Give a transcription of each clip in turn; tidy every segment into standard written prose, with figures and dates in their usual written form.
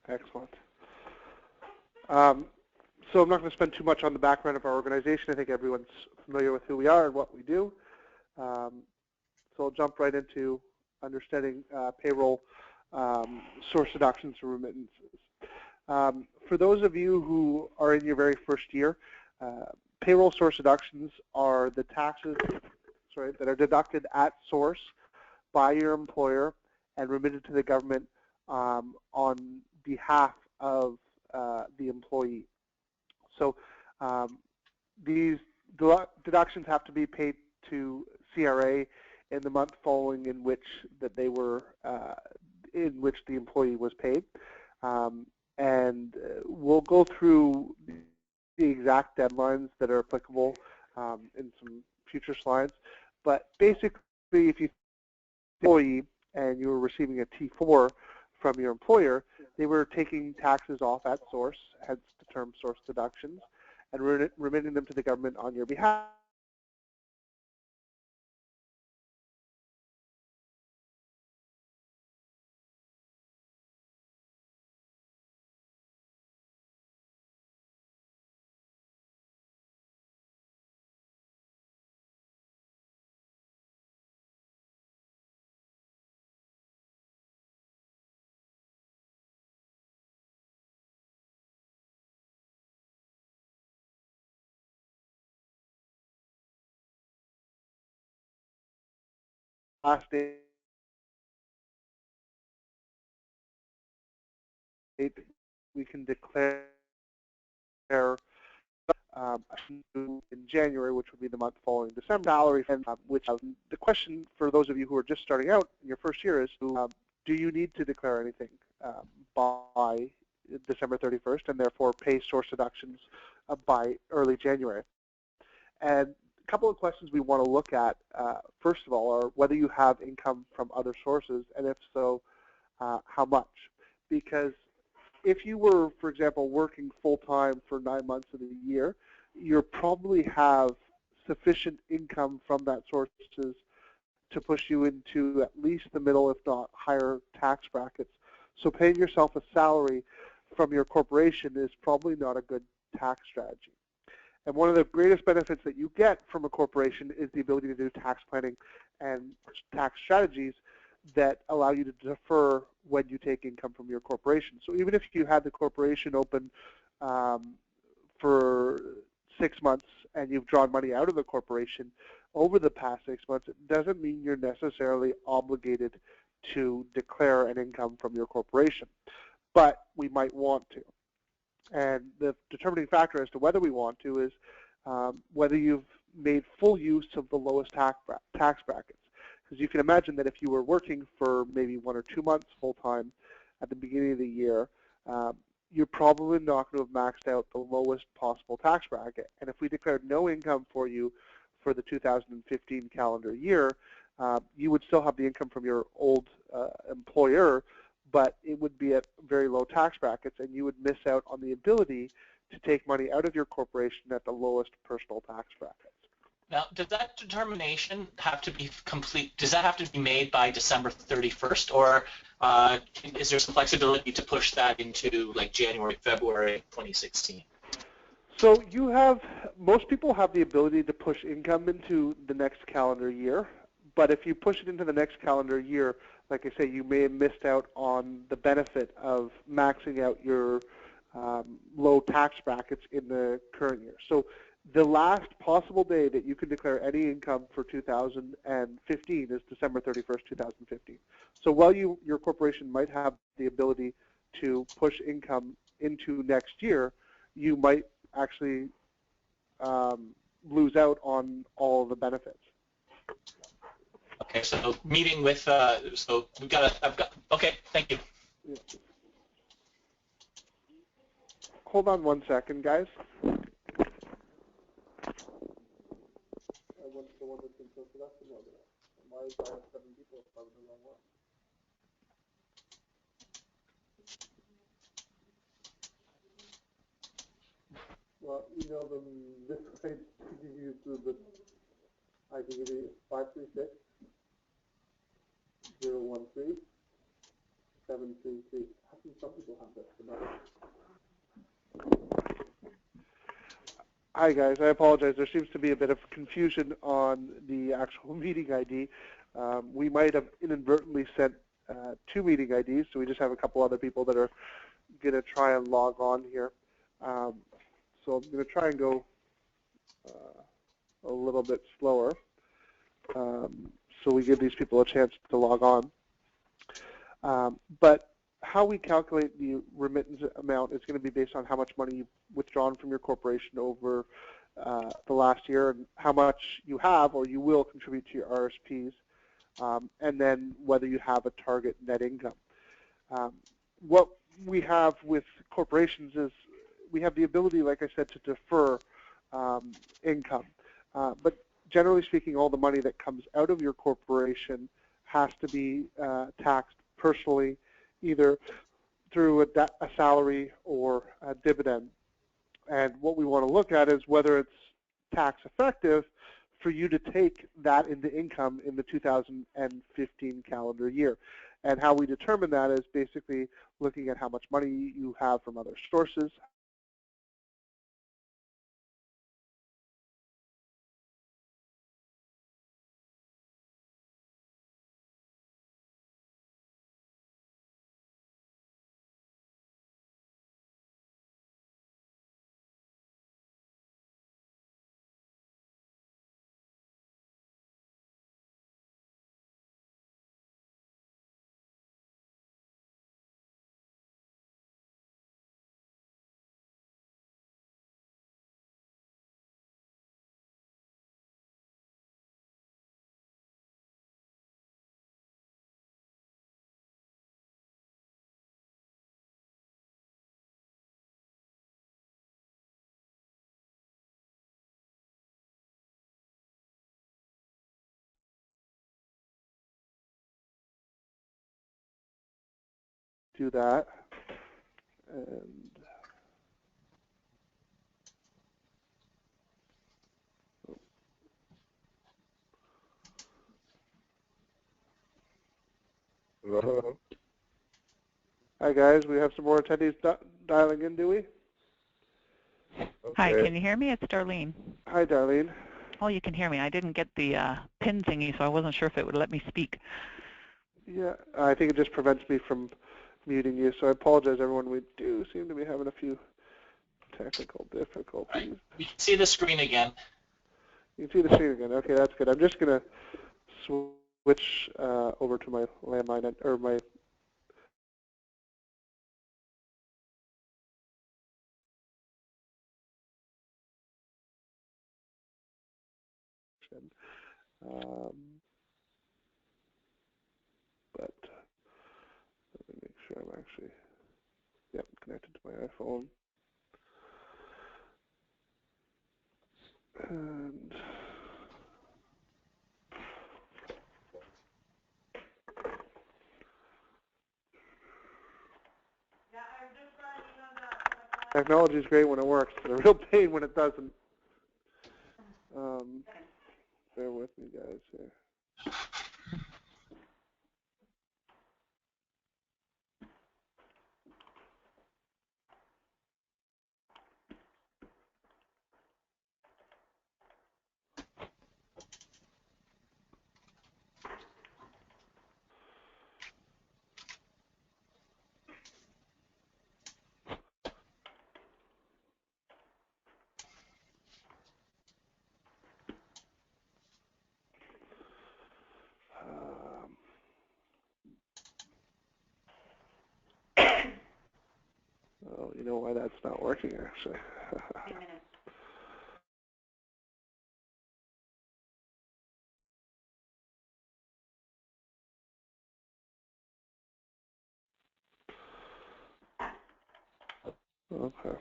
Excellent. So I'm not going to spend too much on the background of our organization. I think everyone's familiar with who we are and what we do. So I'll jump right into understanding payroll, source deductions, and remittances. For those of you who are in your very first year, payroll source deductions are the taxes that are deducted at source by your employer and remitted to the government on behalf of the employee. So these deductions have to be paid to CRA in the month following in which they were in which the employee was paid, and we'll go through the exact deadlines that are applicable in some future slides. But basically, if you employee and you were receiving a T4 from your employer, they were taking taxes off at source, hence the term source deductions, and remitting them to the government on your behalf. Last date we can declare in January, which would be the month following December salary. And which the question for those of you who are just starting out in your first year is, do you need to declare anything by December 31st, and therefore pay source deductions by early January? And a couple of questions we want to look at, first of all, are whether you have income from other sources, and if so, how much. Because if you were, for example, working full-time for 9 months of the year, you probably have sufficient income from that sources to push you into at least the middle, if not higher, tax brackets. So paying yourself a salary from your corporation is probably not a good tax strategy. And one of the greatest benefits that you get from a corporation is the ability to do tax planning and tax strategies that allow you to defer when you take income from your corporation. So even if you had the corporation open for 6 months and you've drawn money out of the corporation over the past 6 months, it doesn't mean you're necessarily obligated to declare an income from your corporation. But we might want to. And the determining factor as to whether we want to is whether you've made full use of the lowest tax brackets. Because you can imagine that if you were working for maybe 1 or 2 months full-time at the beginning of the year, you're probably not going to have maxed out the lowest possible tax bracket. And if we declared no income for you for the 2015 calendar year, you would still have the income from your old employer, but it would be at very low tax brackets, and you would miss out on the ability to take money out of your corporation at the lowest personal tax brackets. Now, does that determination have to be complete? Does that have to be made by December 31st, or is there some flexibility to push that into like January, February 2016? So you have, most people have the ability to push income into the next calendar year, but if you push it into the next calendar year, like I say, you may have missed out on the benefit of maxing out your low tax brackets in the current year. So the last possible day that you can declare any income for 2015 is December 31st, 2015. So while your corporation might have the ability to push income into next year, you might actually lose out on all of the benefits. Okay, so meeting with, so we've got okay, thank you. Yeah. Hold on 1 second, guys. What's the one that's been so productive over there? Why is I have 7 people if I'm the wrong one? Well, email them this way to give you the, I can give you 536 013 733. How can some people have this but not? Hi guys, I apologize. There seems to be a bit of confusion on the actual meeting ID. We might have inadvertently sent 2 meeting IDs, so we just have a couple other people that are going to try and log on here. So I'm going to try and go a little bit slower so we give these people a chance to log on. But how we calculate the remittance amount is going to be based on how much money you've withdrawn from your corporation over the last year and how much you have or you will contribute to your RSPs, and then whether you have a target net income. What we have with corporations is we have the ability, like I said, to defer income. But generally speaking, all the money that comes out of your corporation has to be taxed personally, either through a salary or a dividend. And what we want to look at is whether it's tax effective for you to take that into income in the 2015 calendar year. And how we determine that is basically looking at how much money you have from other sources, do that. And hi guys, we have some more attendees dialing in, do we? Okay. Hi, can you hear me? It's Darlene. Hi, Darlene. Oh, you can hear me. I didn't get the pin thingy, so I wasn't sure if it would let me speak. Yeah, I think it just prevents me from muting you, so I apologize, everyone. We do seem to be having a few technical difficulties. Right. We can see the screen again. You can see the screen again. Okay, that's good. I'm just going to switch over to my landline or my but let me make sure I'm actually connected to my iPhone. And technology is great when it works. It's a real pain when it doesn't. Bear with me, guys, here. Oh, you know why that's not working, actually. Okay.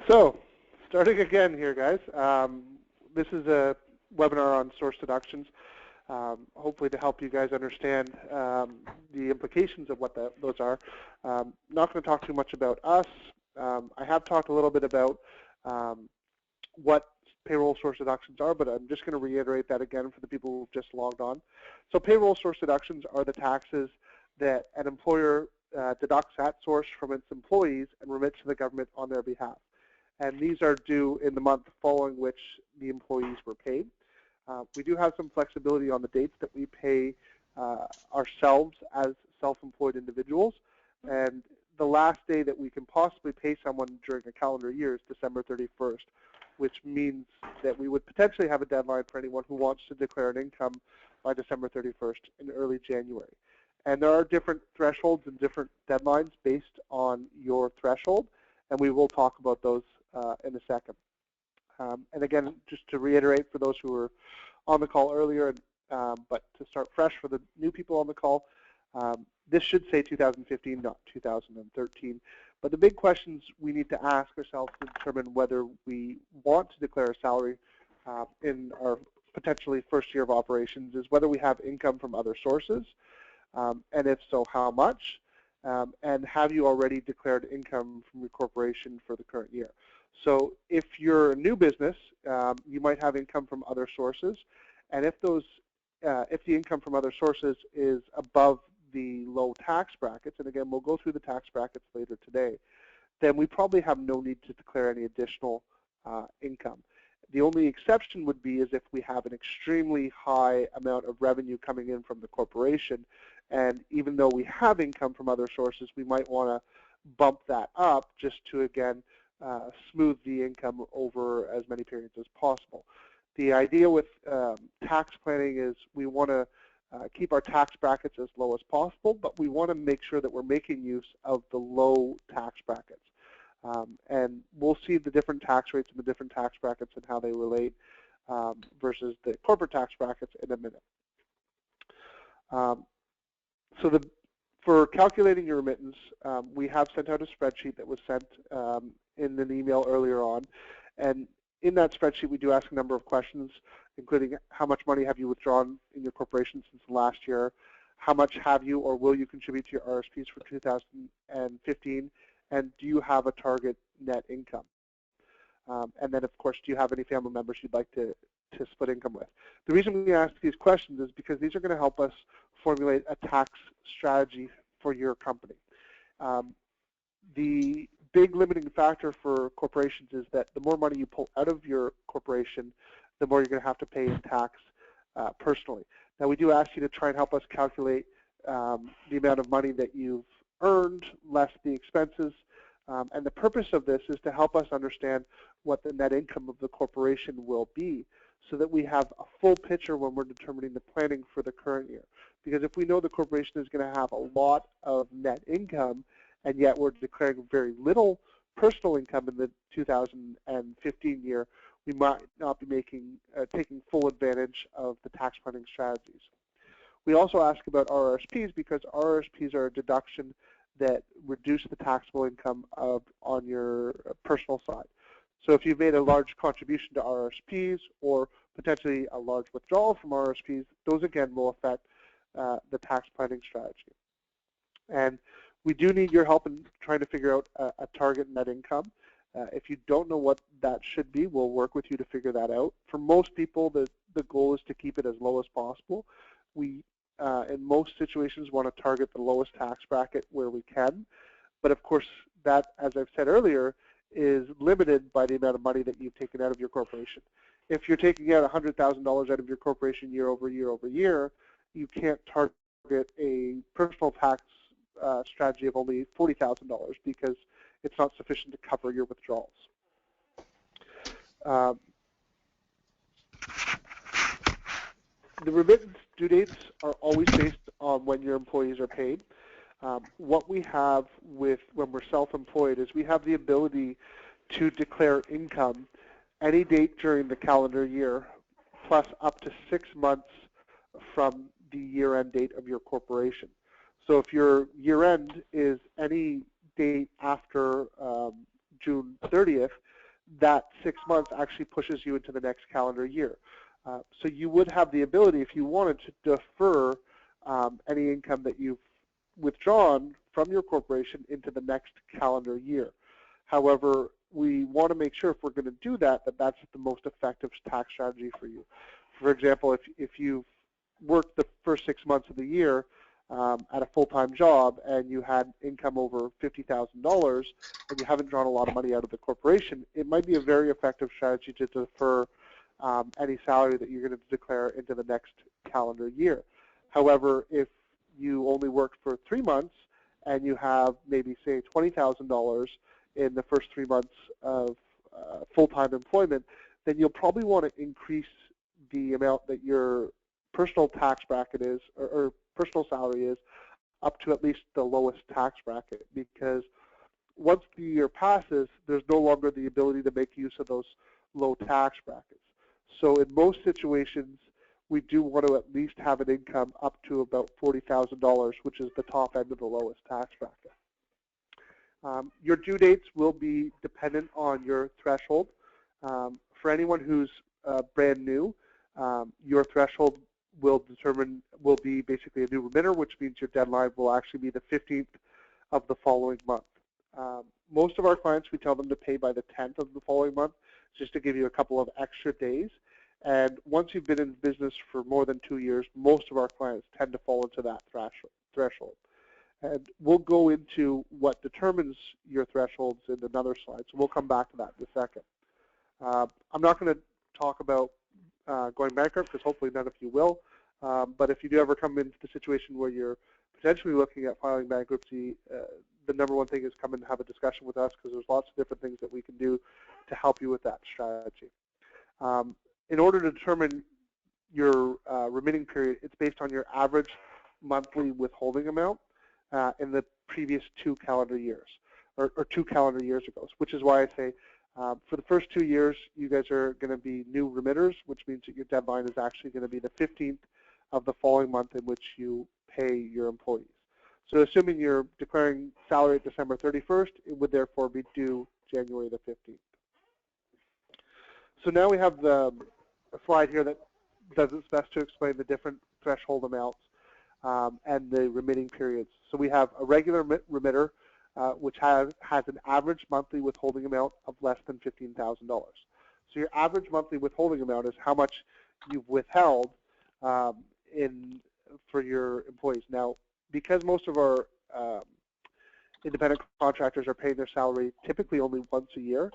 So, starting again here, guys. This is a webinar on source deductions, hopefully to help you guys understand the implications of what those are. Not going to talk too much about us. I have talked a little bit about what payroll source deductions are, but I'm just going to reiterate that again for the people who've just logged on. So payroll source deductions are the taxes that an employer deducts at source from its employees and remits to the government on their behalf. And these are due in the month following which the employees were paid. We do have some flexibility on the dates that we pay ourselves as self-employed individuals, and the last day that we can possibly pay someone during a calendar year is December 31st, which means that we would potentially have a deadline for anyone who wants to declare an income by December 31st in early January. And there are different thresholds and different deadlines based on your threshold, and we will talk about those in a second. And again, just to reiterate for those who were on the call earlier, but to start fresh for the new people on the call, this should say 2015, not 2013. But the big questions we need to ask ourselves to determine whether we want to declare a salary in our potentially first year of operations is whether we have income from other sources, and if so, how much, and have you already declared income from your corporation for the current year. So if you're a new business, you might have income from other sources, and if those, if the income from other sources is above the low tax brackets, and again, we'll go through the tax brackets later today, then we probably have no need to declare any additional income. The only exception would be is if we have an extremely high amount of revenue coming in from the corporation, and even though we have income from other sources, we might want to bump that up just to, again, smooth the income over as many periods as possible. The idea with tax planning is we want to keep our tax brackets as low as possible, but we want to make sure that we're making use of the low tax brackets. And we'll see the different tax rates and the different tax brackets and how they relate versus the corporate tax brackets in a minute. So for calculating your remittance, we have sent out a spreadsheet that was sent in an email earlier on. And in that spreadsheet, we do ask a number of questions, including how much money have you withdrawn in your corporation since last year, how much have you or will you contribute to your RSPs for 2015, and do you have a target net income? And then, of course, do you have any family members you'd like to split income with? The reason we ask these questions is because these are going to help us formulate a tax strategy for your company. The big limiting factor for corporations is that the more money you pull out of your corporation, the more you're going to have to pay in tax personally. Now, we do ask you to try and help us calculate the amount of money that you've earned less the expenses, and the purpose of this is to help us understand what the net income of the corporation will be so that we have a full picture when we're determining the planning for the current year. Because if we know the corporation is going to have a lot of net income and yet we're declaring very little personal income in the 2015 year, we might not be taking full advantage of the tax planning strategies. We also ask about RRSPs because RRSPs are a deduction that reduce the taxable income on your personal side. So if you've made a large contribution to RRSPs or potentially a large withdrawal from RRSPs, those again will affect the tax planning strategy. And we do need your help in trying to figure out a target net income. If you don't know what that should be, we'll work with you to figure that out. For most people, the goal is to keep it as low as possible. We, in most situations, want to target the lowest tax bracket where we can. But of course, that, as I've said earlier, is limited by the amount of money that you've taken out of your corporation. If you're taking out $100,000 out of your corporation year over year over year, you can't target a personal tax strategy of only $40,000 because it's not sufficient to cover your withdrawals. The remittance due dates are always based on when your employees are paid. What we have when we're self-employed is we have the ability to declare income any date during the calendar year plus up to 6 months from the year-end date of your corporation. So if your year-end is any date after June 30th, that 6 months actually pushes you into the next calendar year. So you would have the ability, if you wanted, to defer any income that you've withdrawn from your corporation into the next calendar year. However, we want to make sure if we're going to do that, that's the most effective tax strategy for you. For example, if you've worked the first 6 months of the year at a full-time job and you had income over $50,000 and you haven't drawn a lot of money out of the corporation, it might be a very effective strategy to defer any salary that you're going to declare into the next calendar year. However, if you only worked for 3 months and you have maybe, say, $20,000 in the first 3 months of full-time employment, then you'll probably want to increase the amount that your personal tax bracket is, or personal salary is, up to at least the lowest tax bracket, because once the year passes, there's no longer the ability to make use of those low tax brackets. So in most situations, we do want to at least have an income up to about $40,000, which is the top end of the lowest tax bracket. Your due dates will be dependent on your threshold. For anyone who's brand new, your threshold will be basically a new remitter, which means your deadline will actually be the 15th of the following month. Most of our clients, we tell them to pay by the 10th of the following month, just to give you a couple of extra days. And once you've been in business for more than 2 years, most of our clients tend to fall into that threshold. And we'll go into what determines your thresholds in another slide, so we'll come back to that in a second. I'm not going to talk about going bankrupt, because hopefully none of you will, but if you do ever come into the situation where you're potentially looking at filing bankruptcy, the number one thing is come and have a discussion with us, because there's lots of different things that we can do to help you with that strategy. In order to determine your remitting period, it's based on your average monthly withholding amount in the previous 2 calendar years, or 2 calendar years ago, which is why I say for the first 2 years, you guys are going to be new remitters, which means that your deadline is actually going to be the 15th of the following month in which you pay your employees. So assuming you're declaring salary at December 31st, it would therefore be due January the 15th. So now we have a slide here that does its best to explain the different threshold amounts and the remitting periods. So we have a regular remitter, which has an average monthly withholding amount of less than $15,000. So your average monthly withholding amount is how much you've withheld for your employees. Now, because most of our independent contractors are paying their salary typically only once a year,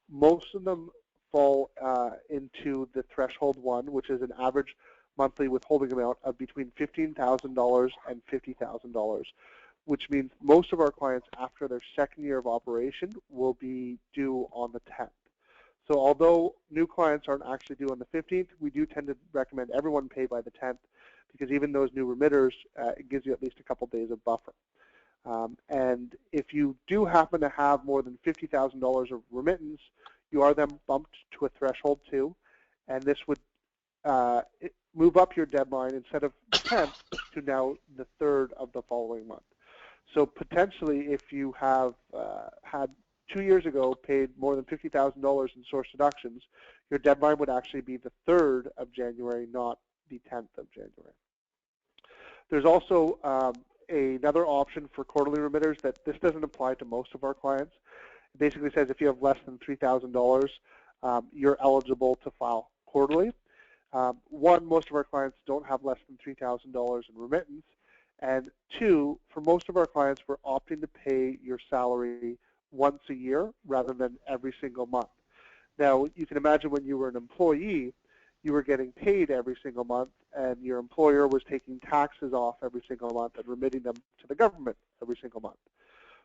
most of them fall into the threshold 1, which is an average monthly withholding amount of between $15,000 and $50,000, which means most of our clients after their second year of operation will be due on the 10th. So although new clients aren't actually due on the 15th, we do tend to recommend everyone pay by the 10th, because even those new remitters, it gives you at least a couple days of buffer. And if you do happen to have more than $50,000 of remittance, you are then bumped to a threshold 2, and this would move up your deadline instead of the 10th to now the 3rd of the following month. So potentially, if you have had 2 years ago paid more than $50,000 in source deductions, your deadline would actually be the 3rd of January, not the 10th of January. There's also another option for quarterly remitters that this doesn't apply to most of our clients. It basically says if you have less than $3,000, you're eligible to file quarterly. One, most of our clients don't have less than $3,000 in remittance. And 2, for most of our clients, we're opting to pay your salary once a year rather than every single month. Now, you can imagine when you were an employee, you were getting paid every single month, and your employer was taking taxes off every single month and remitting them to the government every single month.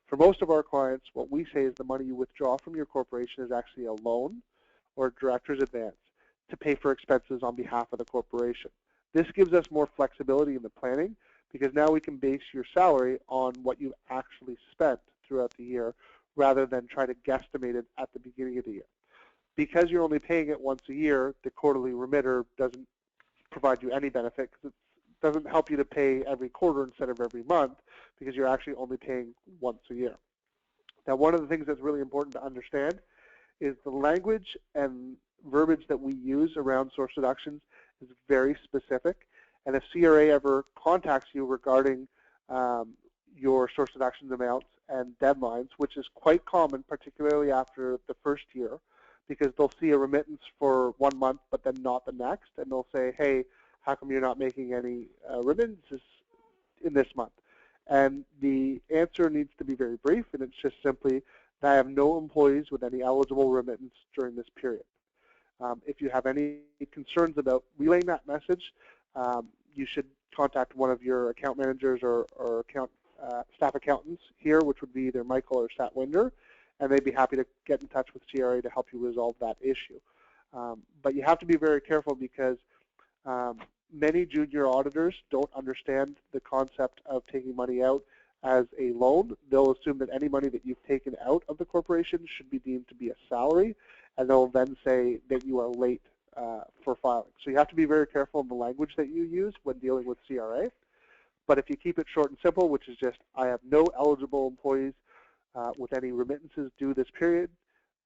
For most of our clients, what we say is the money you withdraw from your corporation is actually a loan or director's advance to pay for expenses on behalf of the corporation. This gives us more flexibility in the planning, because now we can base your salary on what you actually spent throughout the year rather than try to guesstimate it at the beginning of the year. Because you're only paying it once a year, the quarterly remitter doesn't provide you any benefit, because it doesn't help you to pay every quarter instead of every month, because you're actually only paying once a year. Now, one of the things that's really important to understand is the language and verbiage that we use around source deductions is very specific. And if CRA ever contacts you regarding your source deductions amounts and deadlines, which is quite common, particularly after the first year, because they'll see a remittance for 1 month but then not the next, and they'll say, hey, how come you're not making any remittances in this month? And the answer needs to be very brief, and it's just simply that I have no employees with any eligible remittance during this period. If you have any concerns about relaying that message, you should contact one of your account managers or staff accountants here, which would be either Michael or Satwinder, and they'd be happy to get in touch with CRA to help you resolve that issue. But you have to be very careful because many junior auditors don't understand the concept of taking money out as a loan. They'll assume that any money that you've taken out of the corporation should be deemed to be a salary, and they'll then say that you are late for filing. So you have to be very careful in the language that you use when dealing with CRA. But if you keep it short and simple, which is just, I have no eligible employees with any remittances due this period,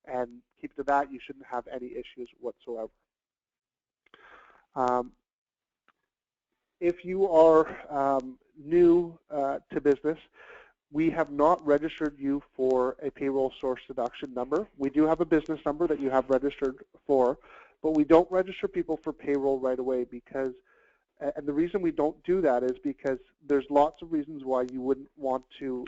and keep it to that, you shouldn't have any issues whatsoever. If you are new to business, we have not registered you for a payroll source deduction number. We do have a business number that you have registered for, but we don't register people for payroll right away because, and the reason we don't do that is because there's lots of reasons why you wouldn't want to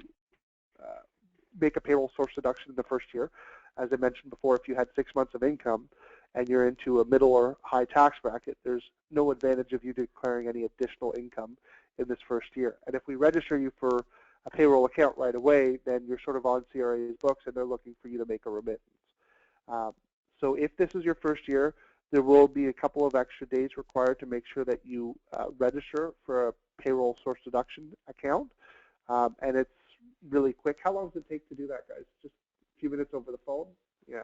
make a payroll source deduction in the first year. As I mentioned before, if you had 6 months of income and you're into a middle or high tax bracket, there's no advantage of you declaring any additional income in this first year. And if we register you for a payroll account right away, then you're sort of on CRA's books and they're looking for you to make a remittance. So if this is your first year, there will be a couple of extra days required to make sure that you register for a payroll source deduction account. And it's really quick. How long does it take to do that, guys? Just a few minutes over the phone? Yeah.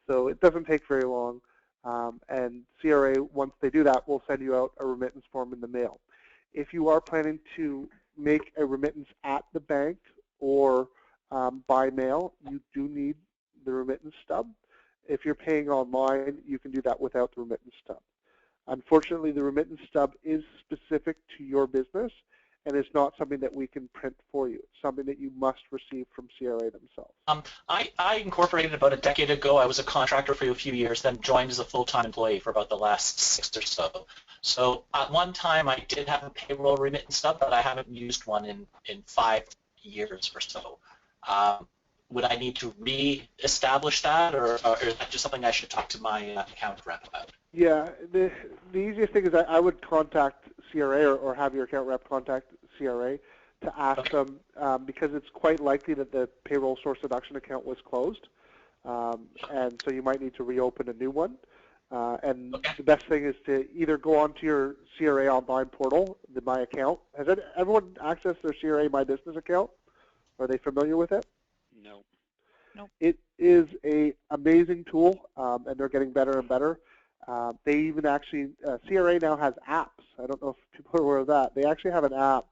So it doesn't take very long. And CRA, once they do that, will send you out a remittance form in the mail. If you are planning to make a remittance at the bank or by mail, you do need the remittance stub. If you're paying online, you can do that without the remittance stub. Unfortunately, the remittance stub is specific to your business, and it's not something that we can print for you. It's something that you must receive from CRA themselves. I incorporated about a decade ago. I was a contractor for a few years, then joined as a full-time employee for about the last 6 or so. So at one time, I did have a payroll remittance stub, but I haven't used one in 5 years or so. Would I need to re-establish that, or is that just something I should talk to my account rep about? Yeah, the easiest thing is I would contact CRA or have your account rep contact CRA to ask them, because it's quite likely that the payroll source deduction account was closed, and so you might need to reopen a new one. And the best thing is to either go onto your CRA online portal, the My Account. Has everyone accessed their CRA My Business account? Are they familiar with it? No. Nope. It is an amazing tool, and they're getting better and better. They even actually, CRA now has apps. I don't know if people are aware of that. They actually have an app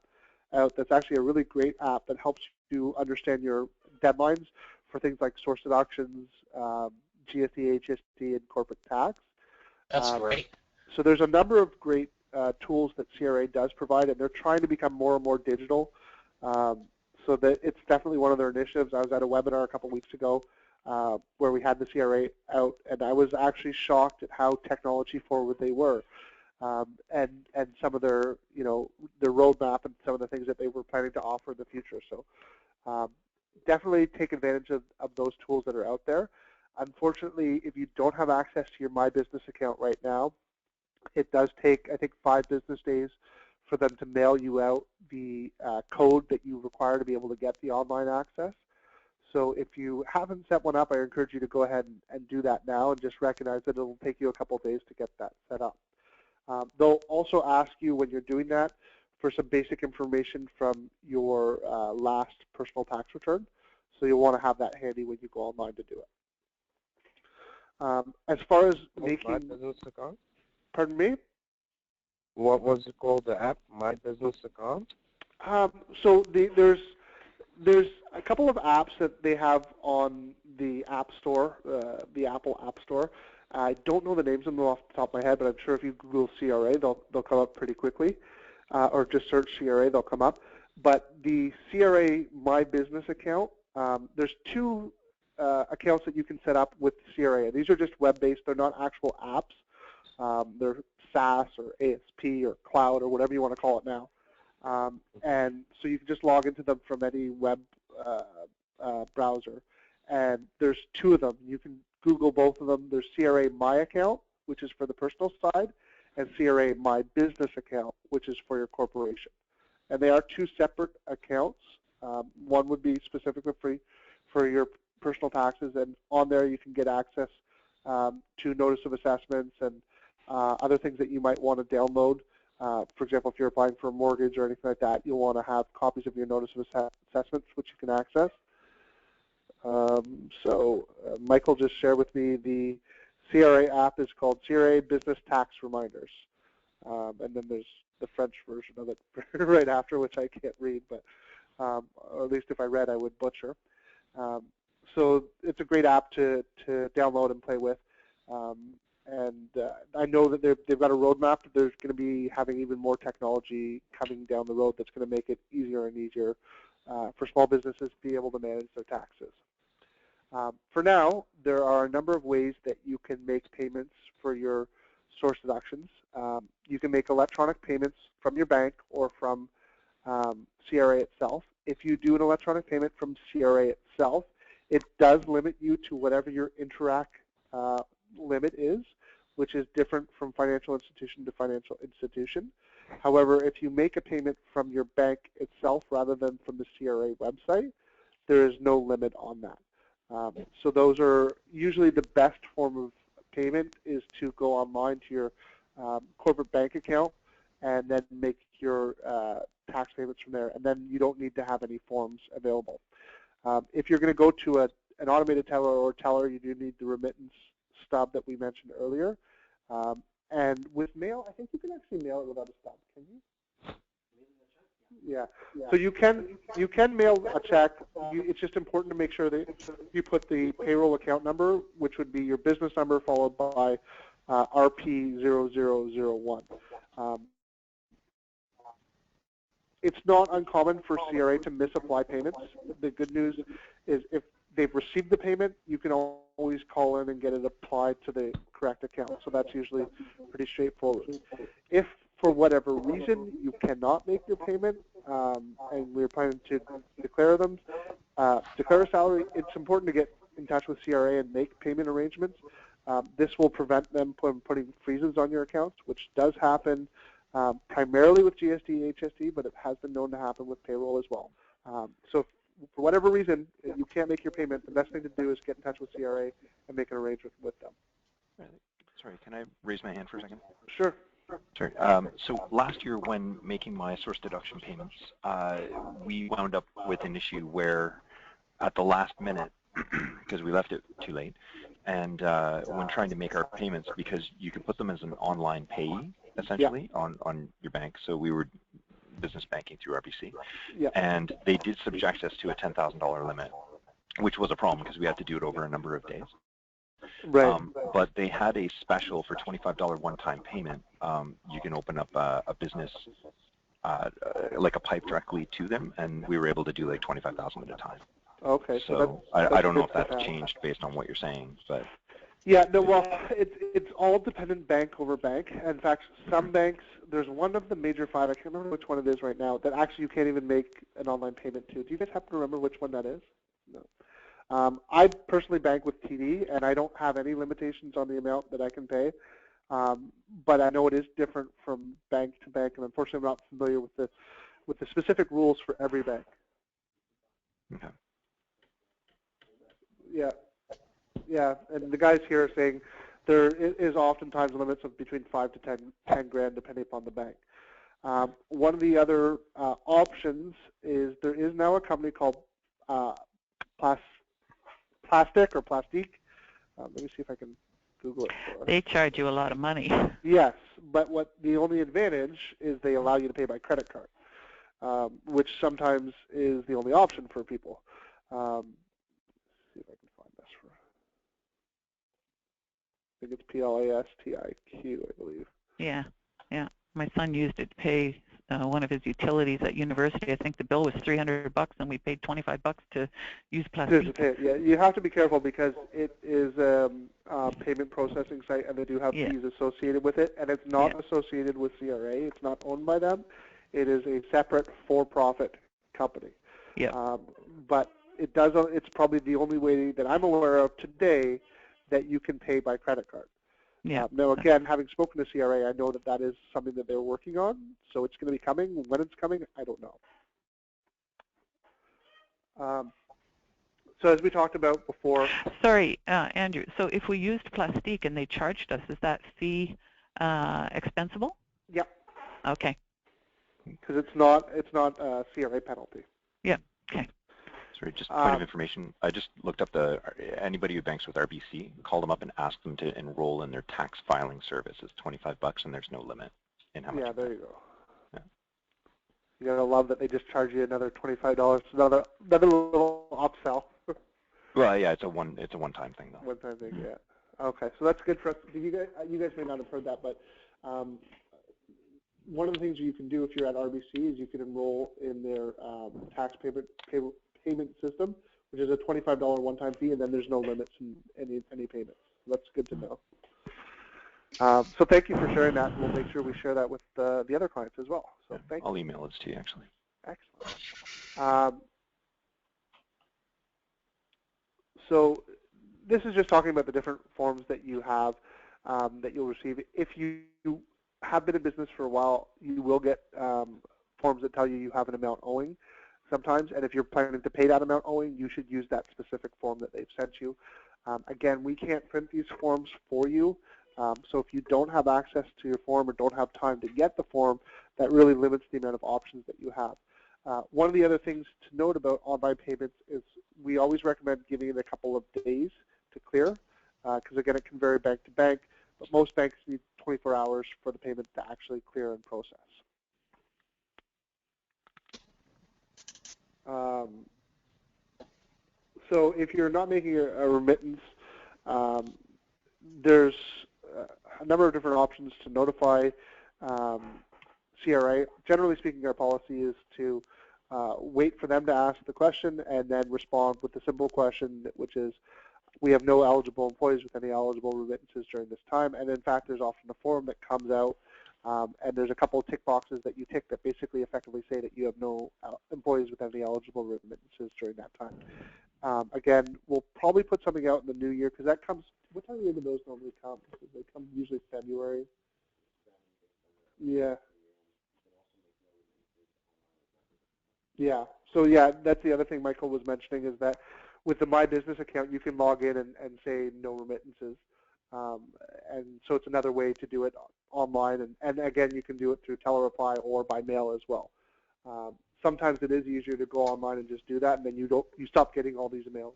out that's actually a really great app that helps you understand your deadlines for things like source deductions, GST, HST, and corporate tax. That's great. So there's a number of great tools that CRA does provide, and they're trying to become more and more digital. So that it's definitely one of their initiatives. I was at a webinar a couple weeks ago where we had the CRA out, and I was actually shocked at how technology forward they were, and some of their their roadmap and some of the things that they were planning to offer in the future. So definitely take advantage of those tools that are out there. Unfortunately, if you don't have access to your My Business account right now, it does take, I think, 5 business days for them to mail you out the code that you require to be able to get the online access. So if you haven't set one up, I encourage you to go ahead and do that now, and just recognize that it'll take you a couple of days to get that set up. They'll also ask you when you're doing that for some basic information from your last personal tax return. So you'll want to have that handy when you go online to do it. As far as making... My Business account? Pardon me? What was it called, the app, My Business account? So there's a couple of apps that they have on the App Store, the Apple App Store. I don't know the names of them off the top of my head, but I'm sure if you Google CRA, they'll come up pretty quickly, or just search CRA, they'll come up. But the CRA My Business account, there's two accounts that you can set up with CRA. These are just web-based. They're not actual apps. They're SaaS or ASP or cloud or whatever you want to call it now. And so you can just log into them from any web browser. And there's two of them. You can Google both of them. There's CRA My Account, which is for the personal side, and CRA My Business Account, which is for your corporation. And they are two separate accounts. One would be specifically free for your personal taxes, and on there you can get access to notice of assessments and other things that you might want to download. For example, if you're applying for a mortgage or anything like that, you'll want to have copies of your notice of assessments, which you can access. Michael just shared with me the CRA app is called CRA Business Tax Reminders. And then there's the French version of it right after, which I can't read, but or at least if I read, I would butcher. So it's a great app to download and play with. I know that they've got a roadmap. They're going to be having even more technology coming down the road that's going to make it easier and easier for small businesses to be able to manage their taxes. For now, there are a number of ways that you can make payments for your source deductions. You can make electronic payments from your bank or from CRA itself. If you do an electronic payment from CRA itself, it does limit you to whatever your Interac limit is, which is different from financial institution to financial institution. However, if you make a payment from your bank itself rather than from the CRA website, there is no limit on that. So those are usually the best form of payment is to go online to your corporate bank account and then make your tax payments from there, and then you don't need to have any forms available. If you're going to go to an automated teller or teller, you do need the remittance stub that we mentioned earlier. And with mail, I think you can actually mail it without a stub, can you? Yeah. So you can mail a check. It's just important to make sure that you put the payroll account number, which would be your business number followed by RP0001. It's not uncommon for CRA to misapply payments. The good news is if they've received the payment, you can always call in and get it applied to the correct account. So that's usually pretty straightforward. If for whatever reason you cannot make your payment and we're planning to declare a salary, it's important to get in touch with CRA and make payment arrangements. This will prevent them from putting freezes on your accounts, which does happen primarily with GST, HST, but it has been known to happen with payroll as well. So if for whatever reason you can't make your payment, the best thing to do is get in touch with CRA and make an arrangement with them. Sorry, can I raise my hand for a second? Sure. Sorry. So last year when making my source deduction payments, we wound up with an issue where at the last minute, because we left it too late, and when trying to make our payments, because you can put them as an online payee, essentially, on your bank. So we were business banking through RBC. And they did subject us to a $10,000 limit, which was a problem because we had to do it over a number of days. Right. But they had a special for $25 one-time payment. You can open up a business, like a pipe directly to them, and we were able to do like 25,000 at a time. Okay. So I don't know if that's changed based on what you're saying, but. Yeah, no, well, it's all dependent bank over bank. In fact, some banks, there's one of the major five, I can't remember which one it is right now, that actually you can't even make an online payment to. Do you guys happen to remember which one that is? No. I personally bank with TD, and I don't have any limitations on the amount that I can pay. But I know it is different from bank to bank, and unfortunately I'm not familiar with the specific rules for every bank. Okay. Yeah. Yeah, and the guys here are saying there is oftentimes limits of between 5 to 10 grand depending upon the bank. One of the other options is there is now a company called Plastic or Plastique. Let me see if I can Google it for us. They charge you a lot of money. Yes, but the only advantage is they allow you to pay by credit card, which sometimes is the only option for people. Let's see if I can find this for. I think it's PLASTIQ, I believe. Yeah, yeah. My son used it to pay one of his utilities at university. I think the bill was $300, and we paid $25 to use Plastique. Yeah, you have to be careful because it is a payment processing site, and they do have fees associated with it, and it's not associated with CRA. It's not owned by them. It is a separate for-profit company. Yeah. But it does. It's probably the only way that I'm aware of today that you can pay by credit card. Yeah. Now, again, having spoken to CRA, I know that that is something that they're working on, so it's going to be coming. When it's coming, I don't know. So as we talked about before... Sorry, Andrew, so if we used Plastique and they charged us, is that fee expensible? Yep. Okay. Because it's not a CRA penalty. Yeah, okay. Sorry, just point of information. I just looked up anybody who banks with RBC, call them up and ask them to enroll in their tax filing service. It's $25 and there's no limit in how much. Yeah, there you go. Yeah. You gotta love that they just charge you another $25, another little upsell. Well, yeah, it's a one-time thing though. One-time thing, yeah. Okay, so that's good for us. You guys may not have heard that, but one of the things you can do if you're at RBC is you can enroll in their tax payment system, which is a $25 one-time fee, and then there's no limits in any payments. So that's good to know. So thank you for sharing that. We'll make sure we share that with the other clients as well. So thank you. I'll email this to you actually. Excellent. So this is just talking about the different forms that you have that you'll receive. If you have been in business for a while, you will get forms that tell you have an amount owing sometimes, and if you're planning to pay that amount owing, you should use that specific form that they've sent you. Again, we can't print these forms for you, so if you don't have access to your form or don't have time to get the form, that really limits the amount of options that you have. One of the other things to note about online payments is we always recommend giving it a couple of days to clear, because again, it can vary bank to bank, but most banks need 24 hours for the payment to actually clear and process. So if you're not making a remittance, there's a number of different options to notify CRA. Generally speaking, our policy is to wait for them to ask the question and then respond with the simple question, which is, we have no eligible employees with any eligible remittances during this time. And in fact, there's often a form that comes out, and there's a couple of tick boxes that you tick that basically effectively say that you have no employees with any eligible remittances during that time. Again, we'll probably put something out in the new year, because that comes, what time of year do those normally come? They come usually February. Yeah. Yeah. So yeah, that's the other thing Michael was mentioning, is that with the My Business account, you can log in and say no remittances. And so it's another way to do it online. And again, you can do it through telereply or by mail as well. Sometimes it is easier to go online and just do that, and then you stop getting all these emails.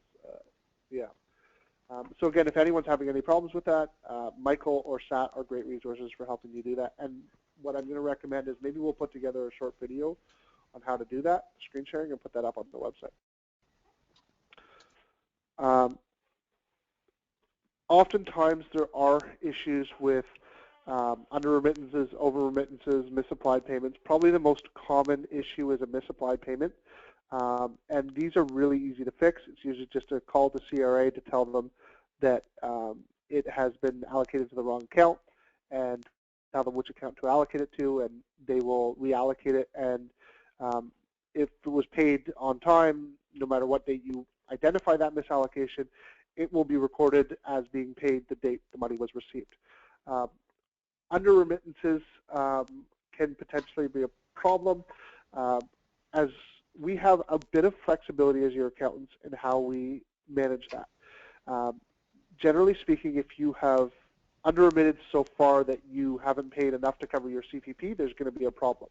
Yeah. So again, if anyone's having any problems with that, Michael or Sat are great resources for helping you do that. And what I'm going to recommend is maybe we'll put together a short video on how to do that, screen sharing, and put that up on the website. Oftentimes there are issues with under remittances, over remittances, misapplied payments. Probably the most common issue is a misapplied payment. And these are really easy to fix. It's usually just a call to CRA to tell them that it has been allocated to the wrong account, and tell them which account to allocate it to, and they will reallocate it. And if it was paid on time, no matter what date you identify that misallocation, it will be recorded as being paid the date the money was received. Under remittances can potentially be a problem, as we have a bit of flexibility as your accountants in how we manage that. Generally speaking, if you have under-remitted so far that you haven't paid enough to cover your CPP, there's going to be a problem.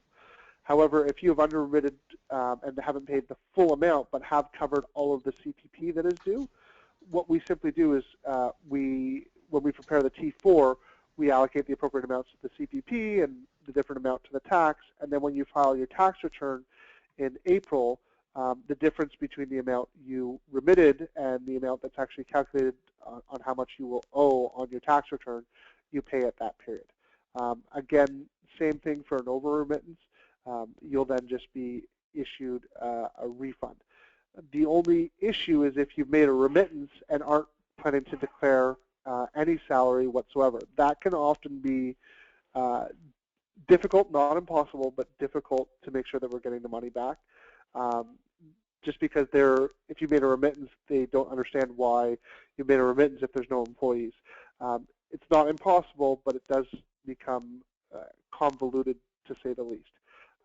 However, if you have under-remitted and haven't paid the full amount but have covered all of the CPP that is due, what we simply do is when we prepare the T4, we allocate the appropriate amounts to the CPP and the different amount to the tax, and then when you file your tax return in April, the difference between the amount you remitted and the amount that's actually calculated on how much you will owe on your tax return, you pay at that period. Again, same thing for an over remittance. you'll then just be issued a refund. The only issue is if you've made a remittance and aren't planning to declare any salary whatsoever. That can often be difficult, not impossible, but difficult to make sure that we're getting the money back. Just because if you made a remittance, they don't understand why you made a remittance if there's no employees. It's not impossible, but it does become convoluted, to say the least.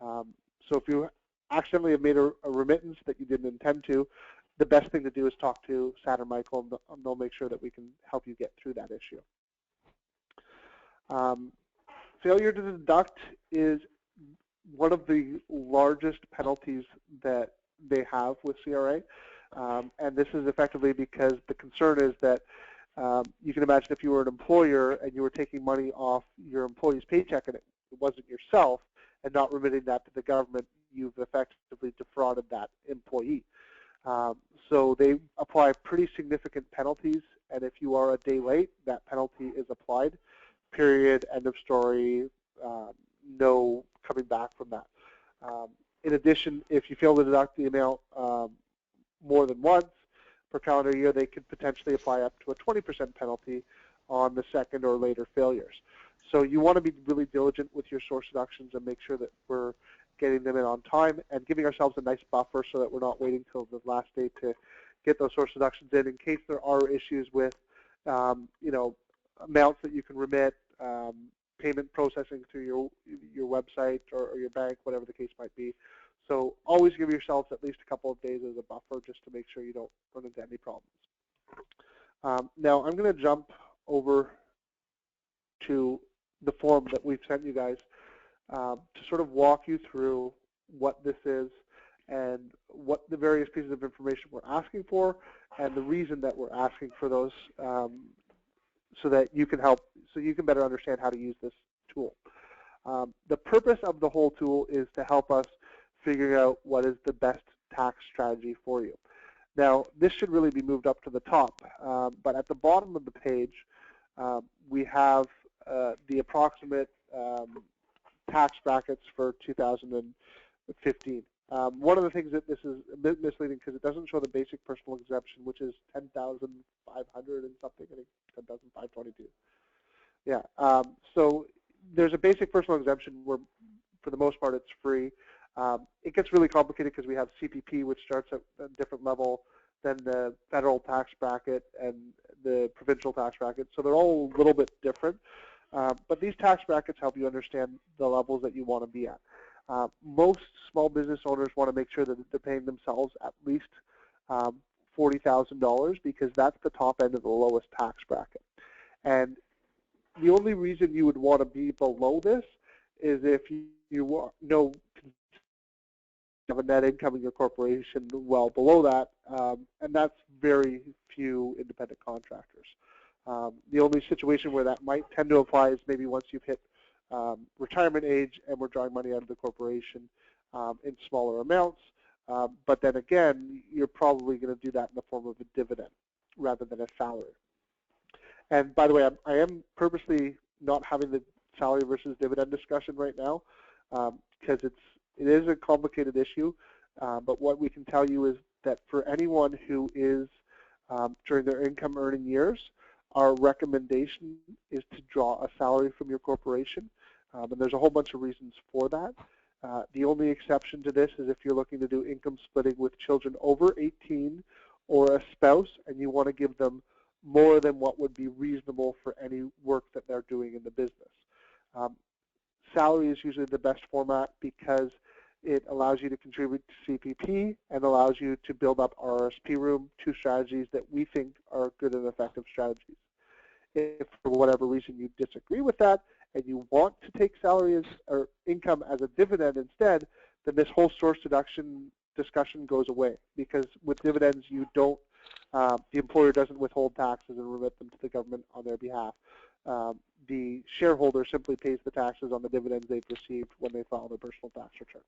So if you accidentally have made a remittance that you didn't intend to, the best thing to do is talk to Sad or Michael, and they'll make sure that we can help you get through that issue. Failure to deduct is one of the largest penalties that they have with CRA, and this is effectively because the concern is that you can imagine if you were an employer and you were taking money off your employee's paycheck and it wasn't yourself and not remitting that to the government, you've effectively defrauded that employee. So they apply pretty significant penalties, and if you are a day late, that penalty is applied. Period, end of story, no coming back from that. In addition, if you fail to deduct the amount more than once per calendar year, they could potentially apply up to a 20% penalty on the second or later failures. So you want to be really diligent with your source deductions and make sure that we're getting them in on time and giving ourselves a nice buffer so that we're not waiting till the last day to get those source deductions in case there are issues with, you know, amounts that you can remit, payment processing through your website or your bank, whatever the case might be. So always give yourselves at least a couple of days as a buffer just to make sure you don't run into any problems. Now I'm going to jump over to the form that we've sent you guys to sort of walk you through what this is and what the various pieces of information we're asking for and the reason that we're asking for those so that you can better understand how to use this tool. The purpose of the whole tool is to help us figure out what is the best tax strategy for you. Now, this should really be moved up to the top, but at the bottom of the page, we have the approximate tax brackets for 2015. One of the things that this is a bit misleading because it doesn't show the basic personal exemption, which is 10,500 and something, I think 10,522. Yeah, so there's a basic personal exemption where, for the most part, it's free. It gets really complicated because we have CPP, which starts at a different level than the federal tax bracket and the provincial tax bracket. So they're all a little bit different. But these tax brackets help you understand the levels that you want to be at. Most small business owners want to make sure that they're paying themselves at least $40,000 because that's the top end of the lowest tax bracket. And the only reason you would want to be below this is if you have a net income in your corporation well below that, and that's very few independent contractors. The only situation where that might tend to apply is maybe once you've hit retirement age and we're drawing money out of the corporation in smaller amounts. But then again, you're probably going to do that in the form of a dividend rather than a salary. And by the way, I am purposely not having the salary versus dividend discussion right now because it is a complicated issue. But what we can tell you is that for anyone who is during their income earning years, our recommendation is to draw a salary from your corporation. And there's a whole bunch of reasons for that. The only exception to this is if you're looking to do income splitting with children over 18 or a spouse and you want to give them more than what would be reasonable for any work that they're doing in the business. Salary is usually the best format because it allows you to contribute to CPP and allows you to build up RRSP room, two strategies that we think are good and effective strategies. If for whatever reason you disagree with that and you want to take salary as, or income as a dividend instead, then this whole source deduction discussion goes away because with dividends you don't, the employer doesn't withhold taxes and remit them to the government on their behalf. The shareholder simply pays the taxes on the dividends they've received when they file their personal tax return,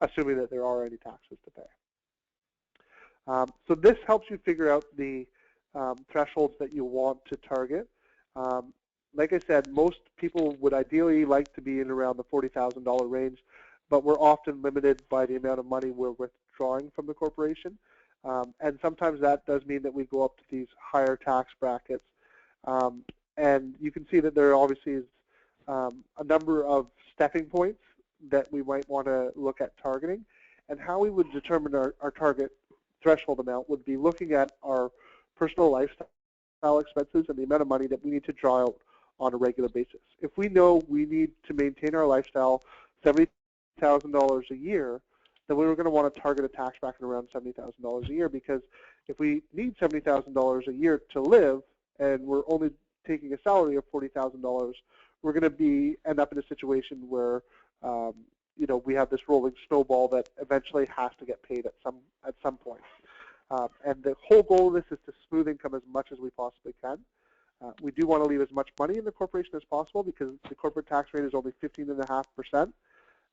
assuming that there are any taxes to pay. So this helps you figure out the thresholds that you want to target. Like I said, most people would ideally like to be in around the $40,000 range, but we're often limited by the amount of money we're withdrawing from the corporation. And sometimes that does mean that we go up to these higher tax brackets. And you can see that there obviously is a number of stepping points that we might want to look at targeting. And how we would determine our target threshold amount would be looking at our personal lifestyle expenses and the amount of money that we need to draw out on a regular basis. If we know we need to maintain our lifestyle $70,000 a year, then we were going to want to target a tax bracket around $70,000 a year, because if we need $70,000 a year to live and we're only taking a salary of $40,000, we're going to end up in a situation where you know, we have this rolling snowball that eventually has to get paid at some point. And the whole goal of this is to smooth income as much as we possibly can. We do want to leave as much money in the corporation as possible, because the corporate tax rate is only 15.5%,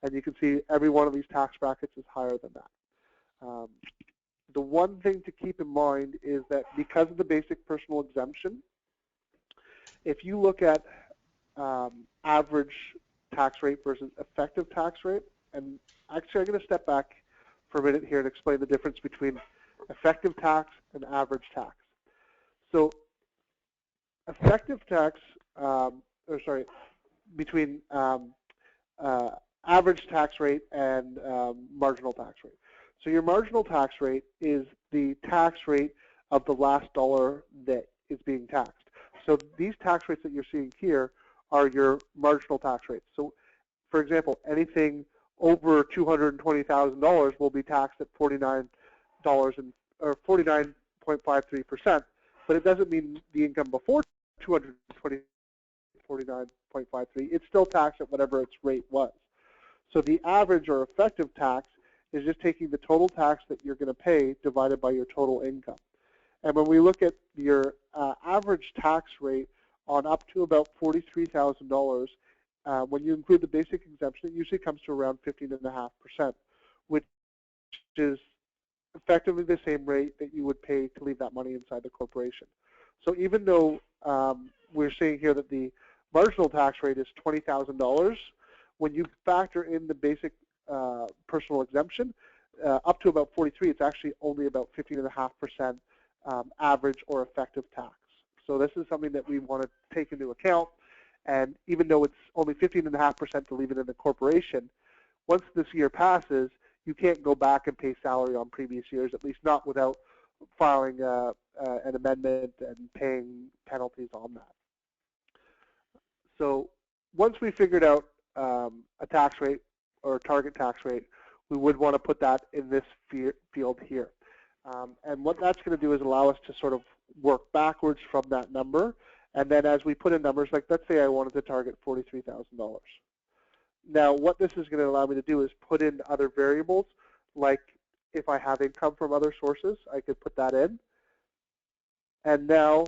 and you can see every one of these tax brackets is higher than that. The one thing to keep in mind is that because of the basic personal exemption, if you look at average tax rate versus effective tax rate, and actually I'm going to step back for a minute here and explain the difference between effective tax and average tax. So effective tax, between average tax rate and marginal tax rate. So your marginal tax rate is the tax rate of the last dollar that is being taxed. So these tax rates that you're seeing here are your marginal tax rates. So, for example, anything over $220,000 will be taxed at $49.53%, but it doesn't mean the income before $220,000 49.53. It's still taxed at whatever its rate was. So the average or effective tax is just taking the total tax that you're going to pay divided by your total income. And when we look at your average tax rate on up to about $43,000, when you include the basic exemption, it usually comes to around 15.5%, which is effectively the same rate that you would pay to leave that money inside the corporation. So even though we're saying here that the marginal tax rate is $20,000, when you factor in the basic personal exemption, up to about 43, it's actually only about 15.5% average or effective tax. So this is something that we want to take into account. And even though it's only 15.5% to leave it in the corporation, once this year passes, you can't go back and pay salary on previous years, at least not without filing an amendment and paying penalties on that. So once we figured out a tax rate or target tax rate, we would want to put that in this field here. And what that's going to do is allow us to sort of work backwards from that number. And then as we put in numbers, like let's say I wanted to target $43,000. Now what this is going to allow me to do is put in other variables, like if I have income from other sources, I could put that in. And now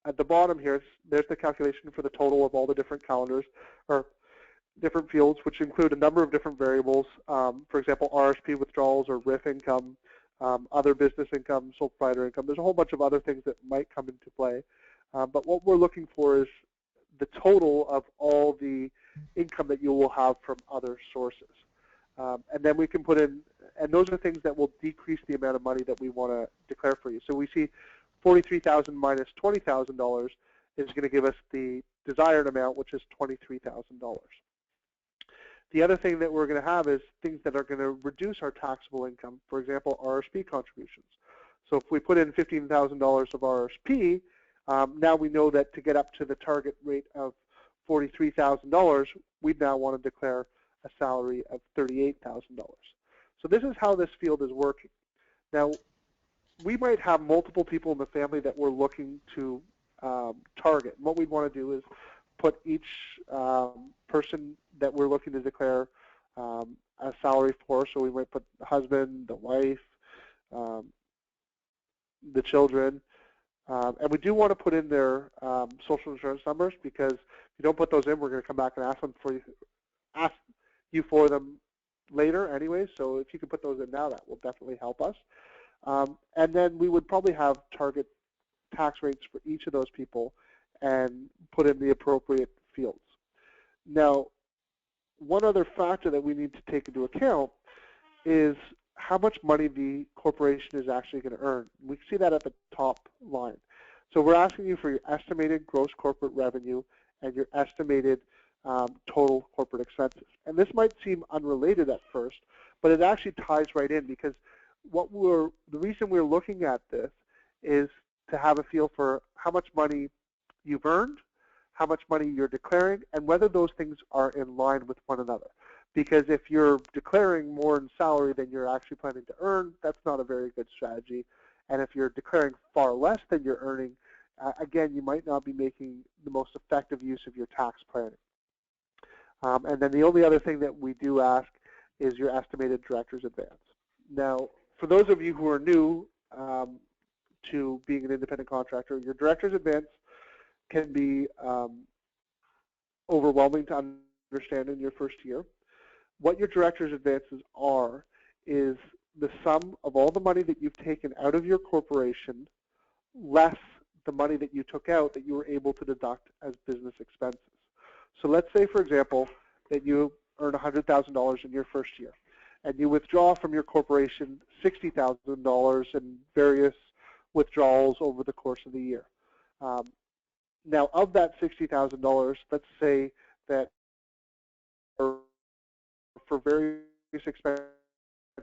at the bottom here, there's the calculation for the total of all the different calendars, or different fields, which include a number of different variables. For example, RSP withdrawals or RIF income, other business income, sole proprietor income. There's a whole bunch of other things that might come into play. But what we're looking for is the total of all the income that you will have from other sources. And then we can put in, and those are things that will decrease the amount of money that we want to declare for you. So we see $43,000 minus $20,000 is going to give us the desired amount, which is $23,000. The other thing that we're going to have is things that are going to reduce our taxable income, for example, RSP contributions. So if we put in $15,000 of RSP, now we know that to get up to the target rate of $43,000, we now want to declare a salary of $38,000. So this is how this field is working. Now, we might have multiple people in the family that we're looking to target. What we'd want to do is put each person that we're looking to declare a salary for. So we might put the husband, the wife, the children. And we do want to put in their social insurance numbers, because if you don't put those in, we're going to come back and ask you for them later anyway. So if you can put those in now, that will definitely help us. And then we would probably have target tax rates for each of those people and put in the appropriate fields. Now, one other factor that we need to take into account is how much money the corporation is actually going to earn. We see that at the top line. So we're asking you for your estimated gross corporate revenue and your estimated total corporate expenses. And this might seem unrelated at first, but it actually ties right in, because the reason we're looking at this is to have a feel for how much money you've earned, how much money you're declaring, and whether those things are in line with one another. Because if you're declaring more in salary than you're actually planning to earn, that's not a very good strategy. And if you're declaring far less than you're earning, again, you might not be making the most effective use of your tax planning. And then the only other thing that we do ask is your estimated director's advance. Now, for those of you who are new to being an independent contractor, your director's advance can be overwhelming to understand in your first year. What your director's advances are is the sum of all the money that you've taken out of your corporation less the money that you took out that you were able to deduct as business expenses. So let's say, for example, that you earn $100,000 in your first year, and you withdraw from your corporation $60,000 in various withdrawals over the course of the year. Now, of that $60,000, let's say that for various expenses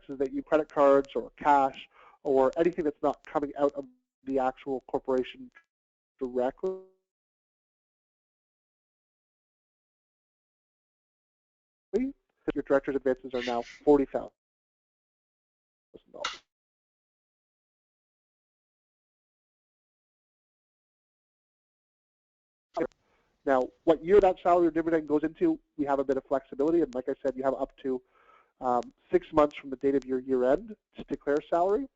that you credit cards or cash or anything that's not coming out of the actual corporation directly, your director's advances are now $40,000. Now, what year that salary or dividend goes into, we have a bit of flexibility, and like I said, you have up to 6 months from the date of your year end to declare salary.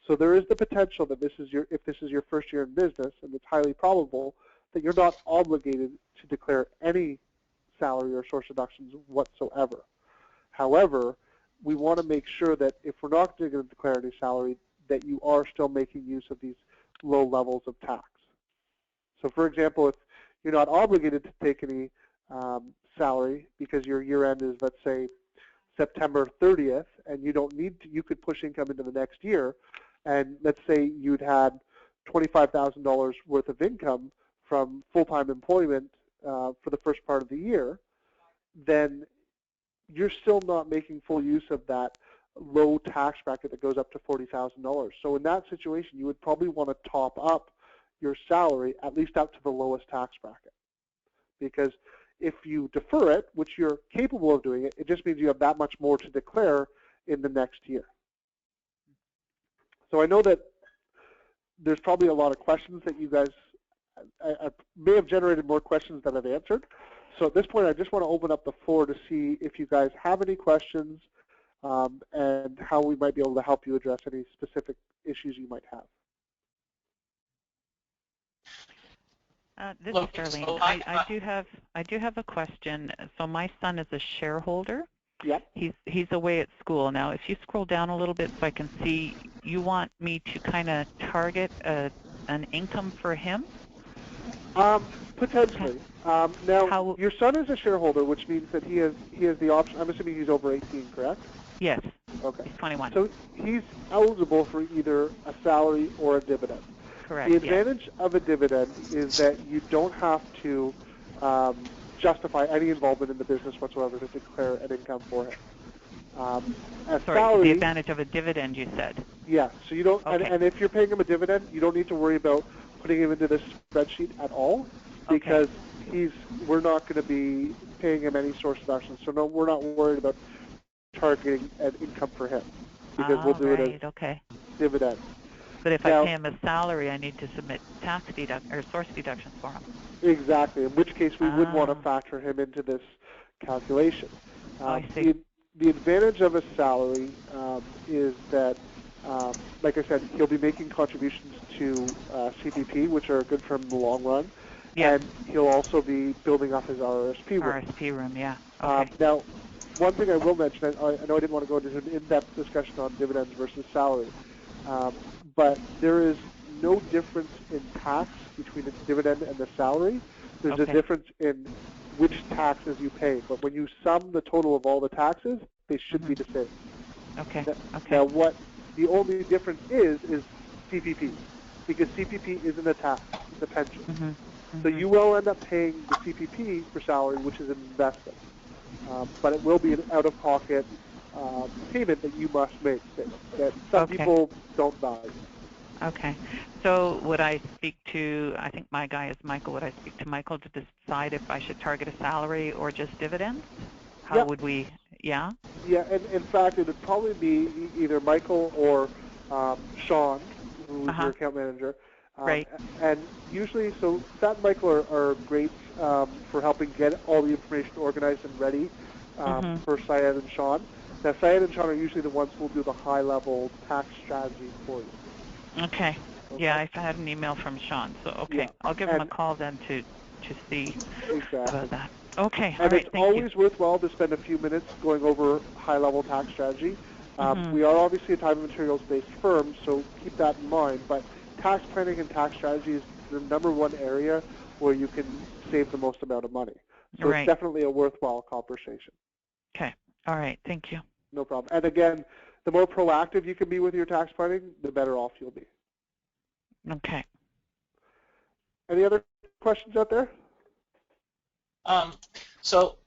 So there is the potential that if this is your first year in business, and it's highly probable that you're not obligated to declare any salary or source deductions whatsoever. However, we want to make sure that if we're not going to declare any salary, that you are still making use of these low levels of tax. So for example, if you're not obligated to take any salary because your year end is, let's say, September 30th, and you don't need to, you could push income into the next year, and let's say you'd had $25,000 worth of income from full-time employment for the first part of the year, then you're still not making full use of that low tax bracket that goes up to $40,000. So in that situation, you would probably want to top up your salary at least up to the lowest tax bracket. Because if you defer it, which you're capable of doing it, it just means you have that much more to declare in the next year. So I know that there's probably a lot of questions that you guys, I may have generated more questions than I've answered. So at this point, I just want to open up the floor to see if you guys have any questions and how we might be able to help you address any specific issues you might have. This is Darlene. So I do have a question. So my son is a shareholder. Yep. He's away at school now. If you scroll down a little bit so I can see, you want me to kind of target an income for him? Potentially. Now, your son is a shareholder, which means that he has the option. I'm assuming he's over 18, correct? Yes. Okay. He's 21. So he's eligible for either a salary or a dividend. Correct. The advantage of a dividend is that you don't have to justify any involvement in the business whatsoever to declare an income for him. Sorry, the advantage of a dividend, you said? Yeah, so you don't, okay. and if you're paying him a dividend, you don't need to worry about putting him into this spreadsheet at all, because we're not going to be paying him any source deductions. So no, we're not worried about targeting an income for him, because we'll do it as dividend. But if I pay him a salary, I need to submit tax or source deductions for him. Exactly, in which case we would want to factor him into this calculation. I see. The advantage of a salary is that, like I said, he'll be making contributions to CPP, which are good for him in the long run, and he'll also be building up his RSP room. RSP room, yeah. Okay. Now, one thing I will mention, I know I didn't want to go into an in-depth discussion on dividends versus salary, but there is no difference in tax between the dividend and the salary. There's a difference in which taxes you pay. But when you sum the total of all the taxes, they should be the same. Okay. Now, what the only difference is CPP, because CPP isn't a tax; it's a pension. So you will end up paying the CPP for salary, which is an investment, but it will be an out-of-pocket payment that you must make that some people don't value. Okay. So would I speak to, I think my guy is Michael, would I speak to Michael to decide if I should target a salary or just dividends? How would we, Yeah, and in fact, it would probably be either Michael or Sean, who's your account manager. Right. And usually, so Sat and Michael are great for helping get all the information organized and ready for Syed and Sean. Now, Syed and Sean are usually the ones who will do the high-level tax strategy for you. Okay. Yeah, I've had an email from Sean, so I'll give him a call then to see about that. Okay, all right, it's always worthwhile to spend a few minutes going over high-level tax strategy. We are obviously a time and materials-based firm, so keep that in mind, but tax planning and tax strategy is the #1 area where you can save the most amount of money. So it's definitely a worthwhile conversation. Okay, all right, thank you. No problem. And again, the more proactive you can be with your tax planning, the better off you'll be. Okay. Any other questions out there? So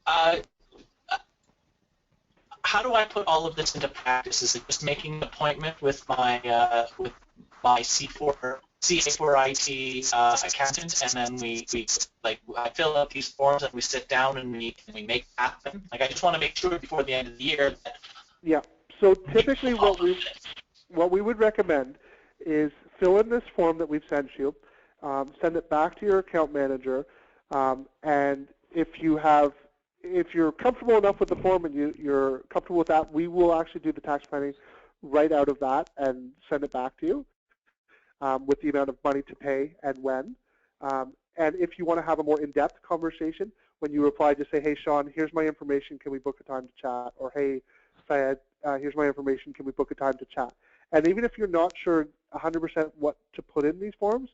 how do I put all of this into practice? Is it just making an appointment with my C4IT accountant, and then we I fill out these forms and we sit down and we make it happen? Like, I just want to make sure before the end of the year that. Yeah. So typically, what we would recommend is fill in this form that we've sent you, send it back to your account manager, and if you're comfortable enough with the form and you're comfortable with that, we will actually do the tax planning right out of that and send it back to you with the amount of money to pay and when. And if you want to have a more in-depth conversation, when you reply, just say, hey, Sean, here's my information. Can we book a time to chat? Or, hey, Syed, here's my information. Can we book a time to chat? And even if you're not sure 100% what to put in these forms,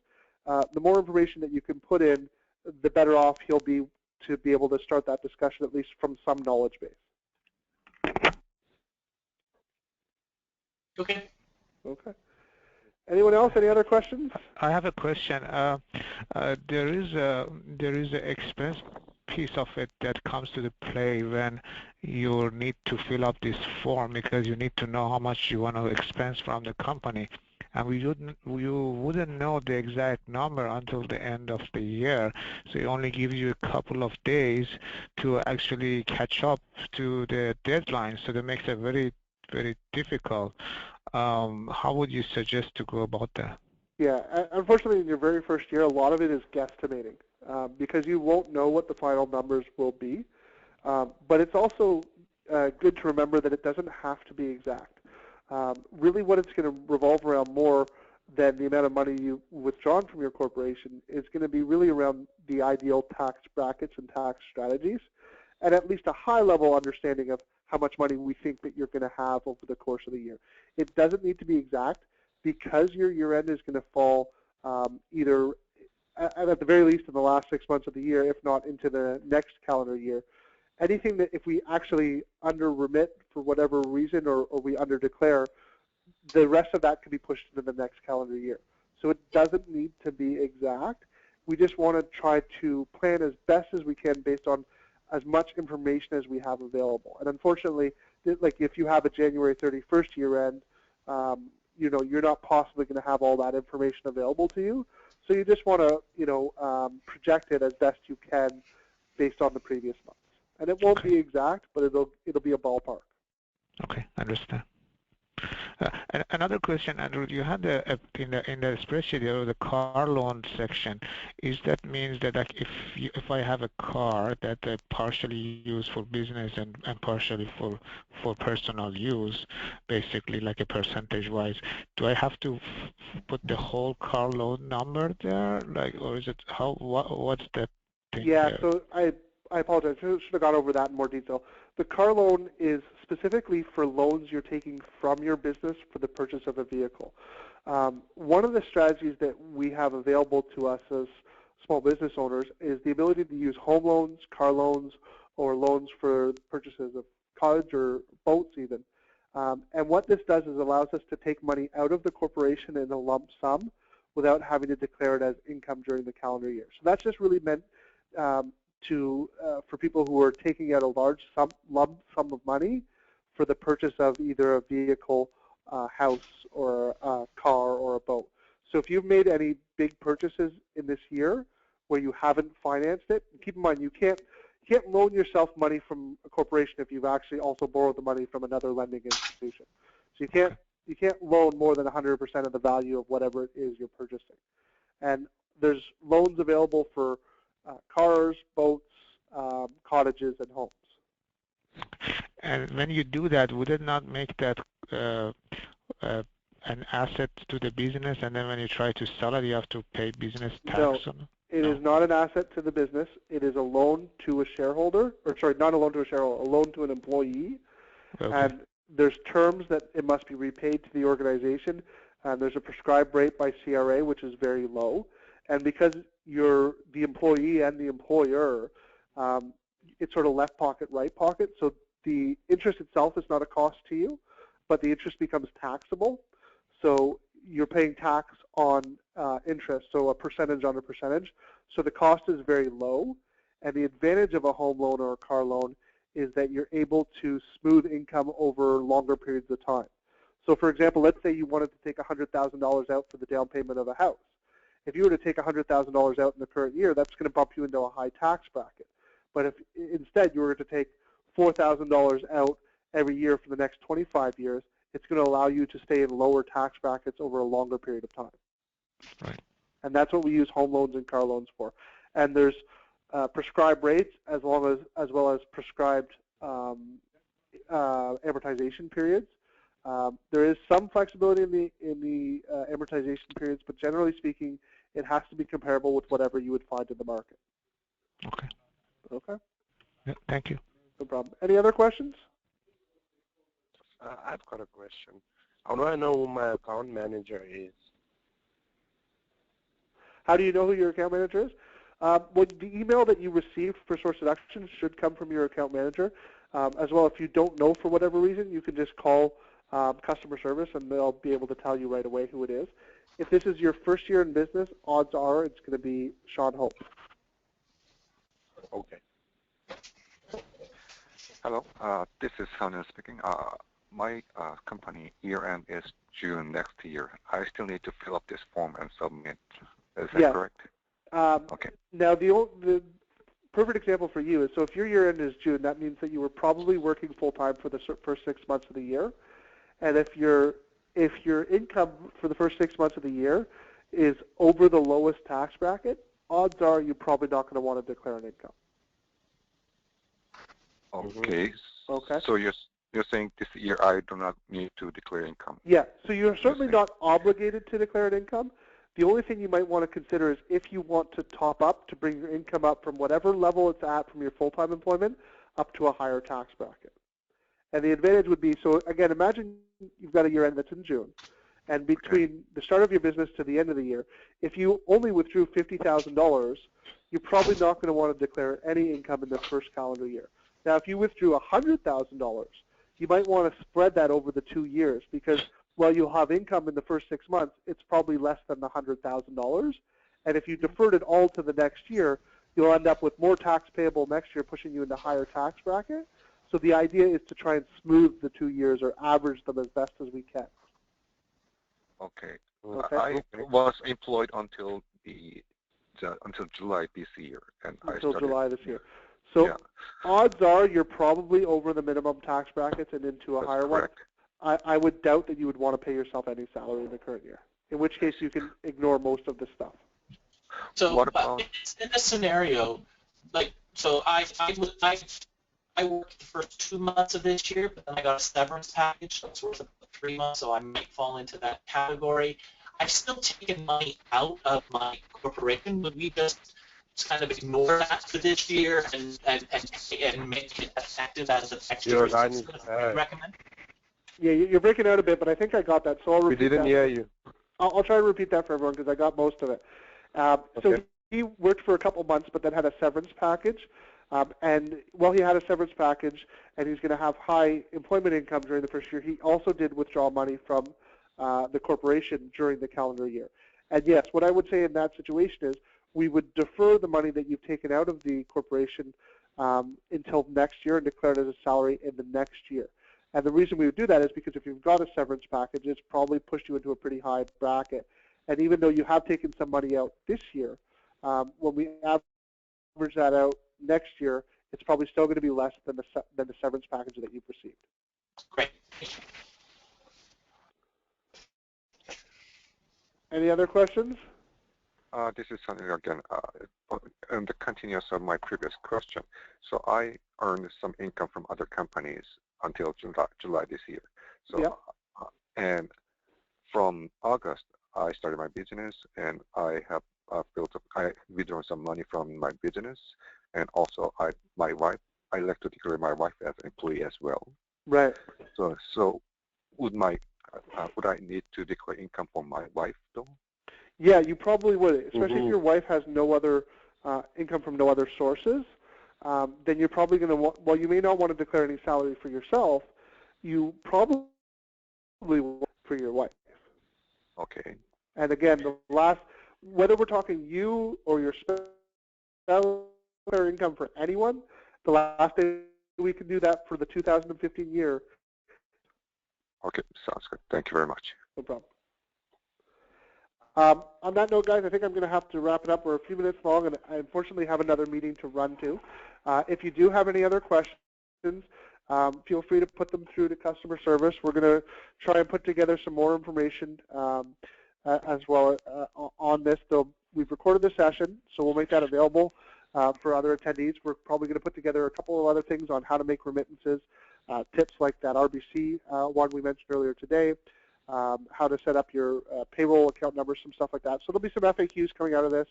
the more information that you can put in, the better off he'll be to be able to start that discussion, at least from some knowledge base. Okay. Okay. Anyone else? Any other questions? I have a question. There is an expense piece of it that comes to the play when you need to fill up this form, because you need to know how much you want to expense from the company. And you wouldn't know the exact number until the end of the year, so it only gives you a couple of days to actually catch up to the deadline. So that makes it very, very difficult. How would you suggest to go about that? Yeah, unfortunately, in your very first year, a lot of it is guesstimating because you won't know what the final numbers will be. But it's also good to remember that it doesn't have to be exact. Really what it's going to revolve around more than the amount of money you've withdrawn from your corporation is going to be really around the ideal tax brackets and tax strategies, and at least a high-level understanding of how much money we think that you're going to have over the course of the year. It doesn't need to be exact, because your year-end is going to fall either, at the very least, in the last 6 months of the year, if not into the next calendar year. Anything that if we actually under-remit for whatever reason or we under-declare, the rest of that could be pushed into the next calendar year. So it doesn't need to be exact. We just want to try to plan as best as we can based on as much information as we have available. And unfortunately, like if you have a January 31st year-end, you know, you're not possibly going to have all that information available to you. So you just want to, you know, project it as best you can based on the previous months. And it won't be exact, but it'll be a ballpark. Okay, understand. And another question, Andrew, you had in the spreadsheet there was the car loan section. Is that means that like if I have a car that I partially use for business and partially for personal use, basically like a percentage-wise, do I have to put the whole car loan number there, like, or is it what's that thing? Yeah, there? so I apologize. I should have gone over that in more detail. The car loan is specifically for loans you're taking from your business for the purchase of a vehicle. One of the strategies that we have available to us as small business owners is the ability to use home loans, car loans, or loans for purchases of cottage or boats even. And what this does is allows us to take money out of the corporation in a lump sum without having to declare it as income during the calendar year. So that's just really meant for people who are taking out a large lump sum of money for the purchase of either a vehicle, house, or a car, or a boat. So if you've made any big purchases in this year where you haven't financed it, keep in mind you can't loan yourself money from a corporation if you've actually also borrowed the money from another lending institution. So you can't loan more than 100% of the value of whatever it is you're purchasing. And there's loans available for cars, boats, cottages, and homes. And when you do that, would it not make that an asset to the business, and then when you try to sell it, you have to pay business tax on it? It is not an asset to the business. It is a loan to a shareholder, or sorry, not a loan to a shareholder, a loan to an employee. Okay. And there's terms that it must be repaid to the organization. And there's a prescribed rate by CRA, which is very low. And because you're the employee and the employer, it's sort of left pocket, right pocket. So the interest itself is not a cost to you, but the interest becomes taxable. So you're paying tax on interest, so a percentage on a percentage. So the cost is very low. And the advantage of a home loan or a car loan is that you're able to smooth income over longer periods of time. So for example, let's say you wanted to take $100,000 out for the down payment of a house. If you were to take $100,000 out in the current year, that's going to bump you into a high tax bracket. But if instead you were to take $4,000 out every year for the next 25 years, it's going to allow you to stay in lower tax brackets over a longer period of time. Right. And that's what we use home loans and car loans for. And there's prescribed rates as well as prescribed amortization periods. There is some flexibility in the amortization periods, but generally speaking, it has to be comparable with whatever you would find in the market. Okay. Okay. Yeah, thank you. No problem. Any other questions? I've got a question. How do I know who my account manager is? How do you know who your account manager is? Well, the email that you received for source deductions should come from your account manager. As well, if you don't know for whatever reason, you can just call customer service and they'll be able to tell you right away who it is. If this is your first year in business, odds are it's going to be Sean Hope. Okay. Hello, this is Sonia speaking. My company year-end is June next year. I still need to fill up this form and submit. Is that correct? Okay. Now, the perfect example for you is, so if your year-end is June, that means that you were probably working full-time for the first 6 months of the year. And if your income for the first 6 months of the year is over the lowest tax bracket, odds are you're probably not going to want to declare an income. Okay. Okay. So you're saying this year I do not need to declare income? Yeah. So you're certainly not obligated to declare an income. The only thing you might want to consider is if you want to top up to bring your income up from whatever level it's at from your full-time employment up to a higher tax bracket. And the advantage would be, so again, imagine you've got a year end that's in June. And between the start of your business to the end of the year, if you only withdrew $50,000, you're probably not going to want to declare any income in the first calendar year. Now, if you withdrew $100,000, you might want to spread that over the 2 years because while you'll have income in the first 6 months, it's probably less than the $100,000. And if you deferred it all to the next year, you'll end up with more tax payable next year, pushing you into a higher tax bracket. So the idea is to try and smooth the 2 years or average them as best as we can. Okay. Okay. I was employed until July this year, and until July this year. So odds are you're probably over the minimum tax brackets and into a higher one. I would doubt that you would want to pay yourself any salary in the current year, in which case you can ignore most of this stuff. So what about in this scenario, like, so I worked the first 2 months of this year, but then I got a severance package, so it's worth about 3 months, so I might fall into that category. I've still taken money out of my corporation. Would we just kind of ignore that for this year and make it effective as effective as recommend? Yeah, you're breaking out a bit, but I think I got that, so I'll repeat that. We didn't hear you. I'll try to repeat that for everyone because I got most of it. So worked for a couple months, but then had a severance package. And while he had a severance package and he's going to have high employment income during the first year, he also did withdraw money from the corporation during the calendar year. And yes, what I would say in that situation is we would defer the money that you've taken out of the corporation until next year and declare it as a salary in the next year. And the reason we would do that is because if you've got a severance package, it's probably pushed you into a pretty high bracket. And even though you have taken some money out this year, when we average that out next year, it's probably still going to be less than the severance package that you've received. Great. Any other questions? This is Sunny again. And the continuous of my previous question. So I earned some income from other companies until July this year. So yep. And from August, I started my business, and I have I withdrawn some money from my business, and also my wife. I like to declare my wife as an employee as well. Right. So would I need to declare income for my wife though? Yeah, you probably would, especially if your wife has no other income from no other sources. Then you're probably going to well, you may not want to declare any salary for yourself. You probably will for your wife. Okay. And again, whether we're talking you or your spouse or income for anyone, the last day we can do that for the 2015 year. Okay, sounds good. Thank you very much. No problem. On that note, guys, I think I'm going to have to wrap it up. We're a few minutes long, and I unfortunately have another meeting to run to. If you do have any other questions, feel free to put them through to customer service. We're going to try and put together some more information as well on this. Though we've recorded the session, so we'll make that available for other attendees. We're probably going to put together a couple of other things on how to make remittances, tips like that RBC one we mentioned earlier today, how to set up your payroll account numbers, some stuff like that. So there'll be some FAQs coming out of this.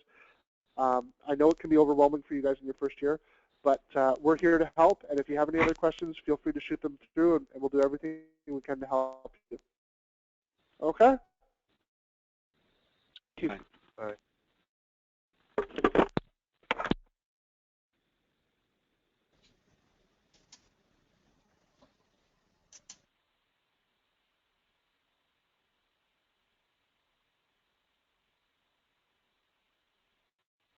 I know it can be overwhelming for you guys in your first year, but we're here to help. And if you have any other questions, feel free to shoot them through, and we'll do everything we can to help you. Okay? Bye.